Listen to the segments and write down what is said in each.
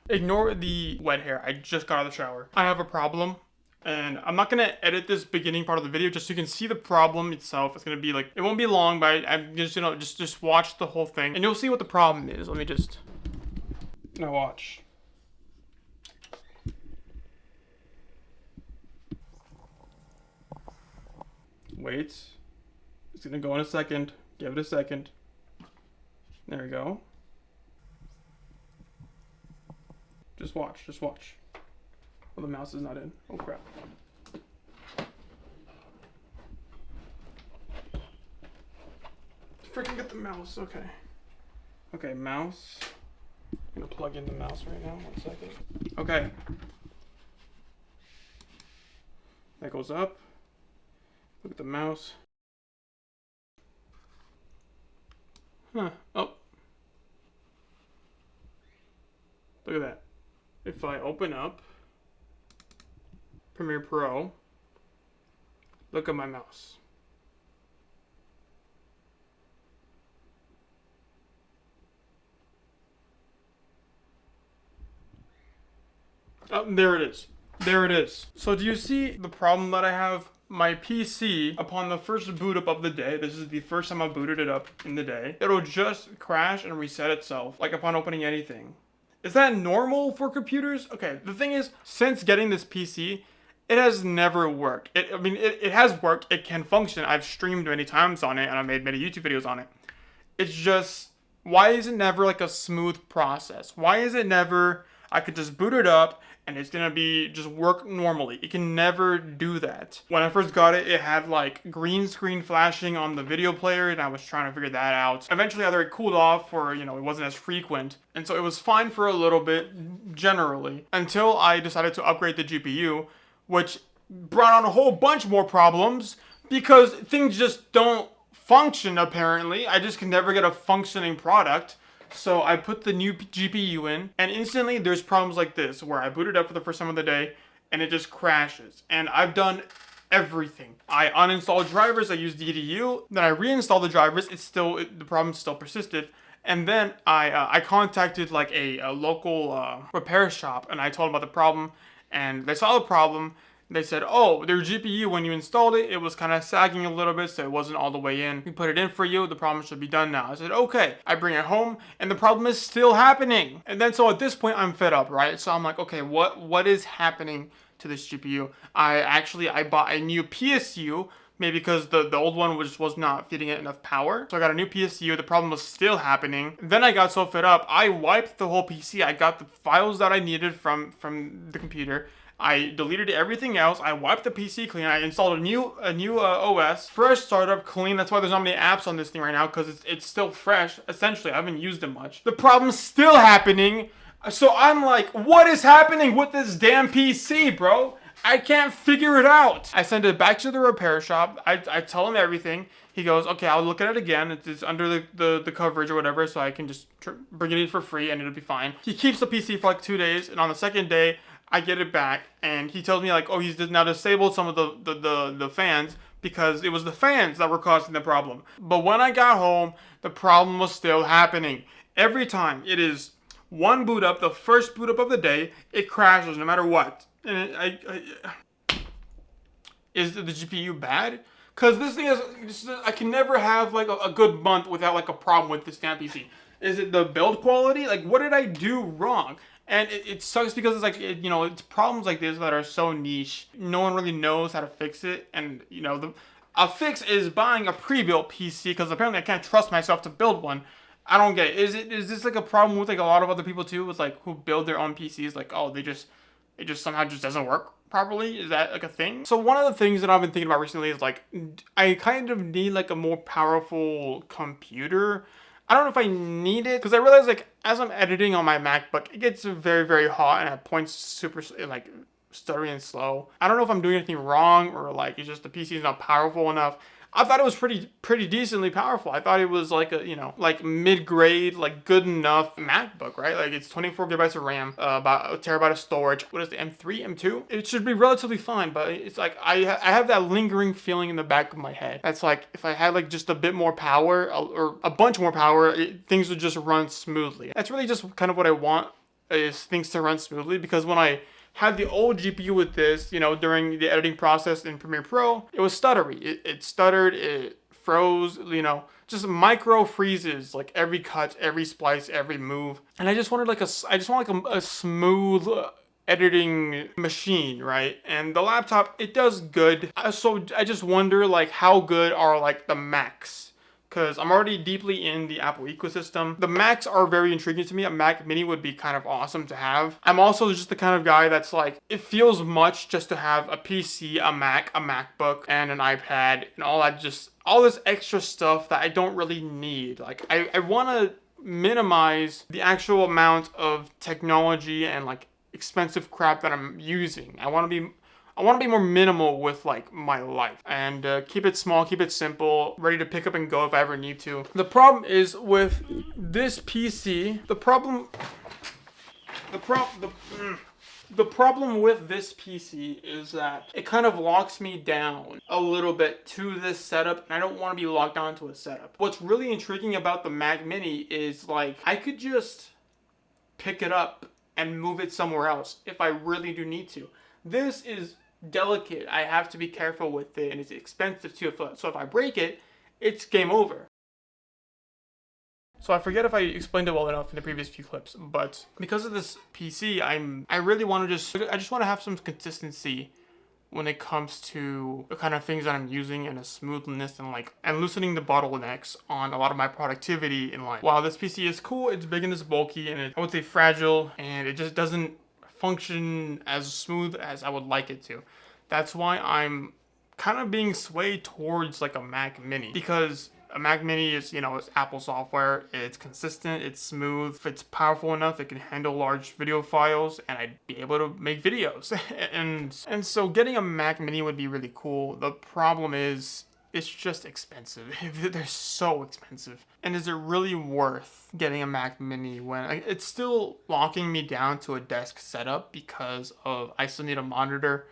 Ignore the wet hair. I just got out of the shower. I have a problem. And I'm not gonna edit this beginning part of the video just so you can see the problem itself. It's gonna be like, it won't be long, but I'm just, you know, just watch the whole thing and you'll see what the problem is. Let me just, now watch. Wait, it's gonna go in a second. Give it a second. There we go. Just watch, just watch. Oh, the mouse is not in. Oh crap. Freaking get the mouse, okay. Okay, mouse. I'm gonna plug in the mouse right now, 1 second. Okay. That goes up. Look at the mouse. Huh, oh. Look at that. If I open up Premiere Pro, look at my mouse. Oh, there it is. There it is. So do you see the problem that I have? My PC, upon the first boot up of the day, this is the first time I booted it up in the day, it'll just crash and reset itself, like upon opening anything. Is that normal for computers? Okay, the thing is, since getting this PC, it has never worked. It has worked. It can function. I've streamed many times on it, and I've made many YouTube videos on it. It's just, why is it never like a smooth process? Why is it never, I could just boot it up, and it's gonna be, just work normally? It can never do that. When I first got it, it had like green screen flashing on the video player, and I was trying to figure that out. Eventually, either it cooled off, or, you know, it wasn't as frequent. And so it was fine for a little bit, generally, until I decided to upgrade the GPU, which brought on a whole bunch more problems because things just don't function, apparently. I just can never get a functioning product. So I put the new GPU in, and instantly there's problems like this, where I boot it up for the first time of the day, and it just crashes. And I've done everything. I uninstalled drivers, I used DDU, then I reinstalled the drivers, the problem still persisted. And then I contacted like a local repair shop, and I told them about the problem, and they saw the problem. They said, oh, their GPU, when you installed it, it was kind of sagging a little bit, so it wasn't all the way in. We put it in for you, the problem should be done now. I said, okay. I bring it home, and the problem is still happening. And then, so at this point, I'm fed up, right? So I'm like, okay, what is happening to this GPU? I bought a new PSU, maybe because the old one was not feeding it enough power. So I got a new PSU, the problem was still happening. Then I got so fed up, I wiped the whole PC. I got the files that I needed from the computer. I deleted everything else. I wiped the PC clean. I installed a new OS. Fresh startup clean. That's why there's not many apps on this thing right now, because it's still fresh. Essentially, I haven't used it much. The problem's still happening. So I'm like, what is happening with this damn PC, bro? I can't figure it out. I send it back to the repair shop. I tell him everything. He goes, okay, I'll look at it again. It's under the coverage or whatever, so I can just bring it in for free and it'll be fine. He keeps the PC for like 2 days, and on the second day, I get it back, and he tells me like, oh, he's now disabled some of the fans because it was the fans that were causing the problem. But when I got home, the problem was still happening. Every time it is one boot up, the first boot up of the day, it crashes no matter what. And is the GPU bad? Because this thing is, I can never have like a good month without like a problem with this damn PC. Is it the build quality? Like, what did I do wrong? And it sucks because it's like, you know, it's problems like this that are so niche. No one really knows how to fix it. And, you know, a fix is buying a pre-built PC, because apparently I can't trust myself to build one. I don't get it. Is this like a problem with like a lot of other people too, with like who build their own PCs? Like, oh, it just somehow just doesn't work properly? Is that like a thing? So one of the things that I've been thinking about recently is like, I kind of need like a more powerful computer. I don't know if I need it, because I realize like as I'm editing on my MacBook, it gets very, very hot and at points super like stuttery and slow. I don't know if I'm doing anything wrong, or like it's just the PC is not powerful enough. I thought it was pretty decently powerful. I thought it was like a, you know, like mid-grade, like good enough MacBook, right? Like it's 24 gigabytes of RAM, about a terabyte of storage. What is the M3, M2? It should be relatively fine, but it's like I have that lingering feeling in the back of my head. That's like if I had like just a bit more power or a bunch more power, things would just run smoothly. That's really just kind of what I want things to run smoothly, because when I had the old GPU with this, you know, during the editing process in Premiere Pro, it was stuttery. It stuttered, it froze, you know, just micro freezes, like every cut, every splice, every move. And I just wanted like a smooth editing machine, right? And the laptop, it does good. So I just wonder like how good are like the Macs? Because I'm already deeply in the Apple ecosystem. The Macs are very intriguing to me. A Mac Mini would be kind of awesome to have. I'm also just the kind of guy that's like, it feels much just to have a PC, a Mac, a MacBook, and an iPad, and all this extra stuff that I don't really need. Like, I want to minimize the actual amount of technology and like expensive crap that I'm using. I want to be more minimal with like my life, and keep it small, keep it simple, ready to pick up and go if I ever need to. The problem is with this PC, the problem with this PC is that it kind of locks me down a little bit to this setup, and I don't want to be locked onto a setup. What's really intriguing about the Mac Mini is like I could just pick it up and move it somewhere else if I really do need to. This is delicate. I have to be careful with it, and it's expensive too. So if I break it, it's game over. So I forget if I explained it well enough in the previous few clips, but because of this PC, I really want to I just want to have some consistency when it comes to the kind of things that I'm using, and a smoothness and loosening the bottlenecks on a lot of my productivity in life. While this PC is cool, it's big and it's bulky, and I would say fragile, and it just doesn't function as smooth as I would like it to. That's why I'm kind of being swayed towards like a Mac Mini, because a Mac Mini is, you know, it's Apple software, it's consistent, it's smooth, it's powerful enough, it can handle large video files, and I'd be able to make videos. and so getting a Mac Mini would be really cool. The problem is it's just expensive. They're so expensive. And is it really worth getting a Mac Mini when it's still locking me down to a desk setup, because of I still need a monitor,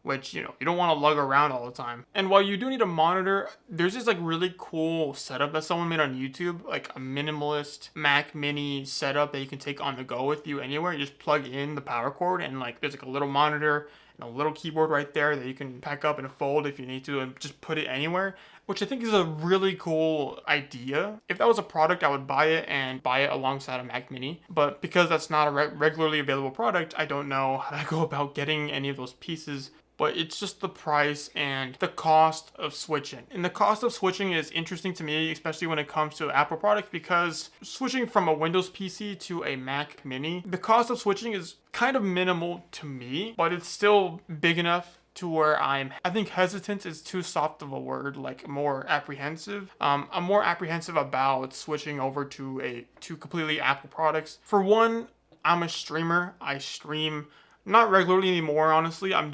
which, you know, you don't want to lug around all the time. And while you do need a monitor, there's this like really cool setup that someone made on YouTube, like a minimalist Mac Mini setup that you can take on the go with you anywhere. You just plug in the power cord, and like there's like a little monitor and a little keyboard right there that you can pack up and fold if you need to, and just put it anywhere, which I think is a really cool idea. If that was a product, I would buy it, and buy it alongside a Mac Mini. But because that's not a regularly available product, I don't know how to go about getting any of those pieces. But it's just the price and the cost of switching. And the cost of switching is interesting to me, especially when it comes to Apple products, because switching from a Windows PC to a Mac Mini, the cost of switching is kind of minimal to me, but it's still big enough to where I think hesitant is too soft of a word, like more apprehensive. I'm more apprehensive about switching over to completely Apple products. For one, I'm a streamer. I stream not regularly anymore, honestly. I'm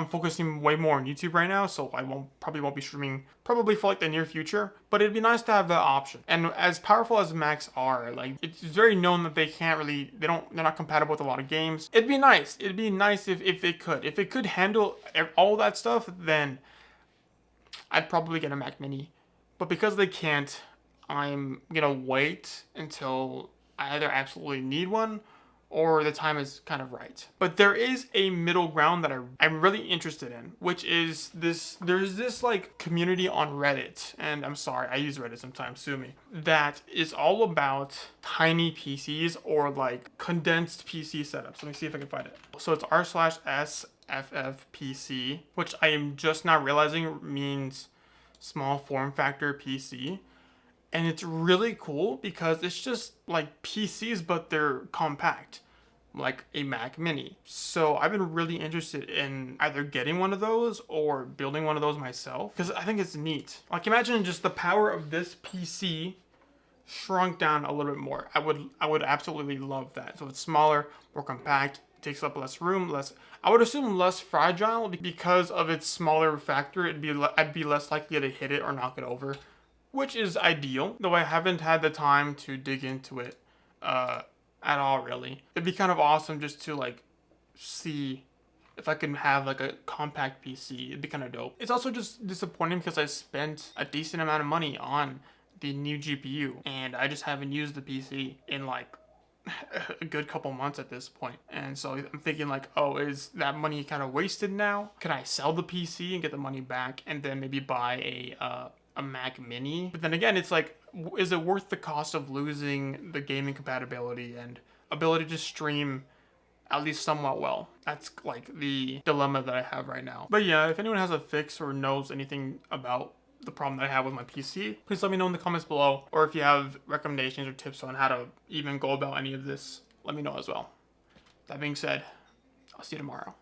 focusing way more on YouTube right now, so I probably won't be streaming probably for like the near future, but it'd be nice to have that option. And as powerful as Macs are, like, it's very known that they're not compatible with a lot of games. It'd be nice if it could handle all that stuff, then I'd probably get a Mac Mini. But because they can't, I'm gonna wait until I either absolutely need one or the time is kind of right. But there is a middle ground that I'm really interested in, which is there's this like community on Reddit, and I'm sorry, I use Reddit sometimes, sue me, that is all about tiny PCs, or like condensed PC setups. Let me see if I can find it. So it's r/sffpc, which I am just now realizing means small form factor PC. And it's really cool because it's just like PCs, but they're compact, like a Mac Mini. So I've been really interested in either getting one of those or building one of those myself, because I think it's neat. Like, imagine just the power of this PC shrunk down a little bit more. I would absolutely love that. So it's smaller, more compact, takes up less room, I would assume less fragile, because of its smaller factor. I'd be less likely to hit it or knock it over, which is ideal, though I haven't had the time to dig into it at all, really. It'd be kind of awesome just to like see if I can have like a compact PC. It'd be kind of dope. It's also just disappointing because I spent a decent amount of money on the new GPU, and I just haven't used the PC in like a good couple months at this point. And so I'm thinking like, oh, is that money kind of wasted now? Can I sell the PC and get the money back and then maybe buy a Mac Mini? But then again, it's like, is it worth the cost of losing the gaming compatibility and ability to stream at least somewhat well? That's like the dilemma that I have right now. But yeah, if anyone has a fix or knows anything about the problem that I have with my PC, please let me know in the comments below. Or if you have recommendations or tips on how to even go about any of this, let me know as well. That being said, I'll see you tomorrow.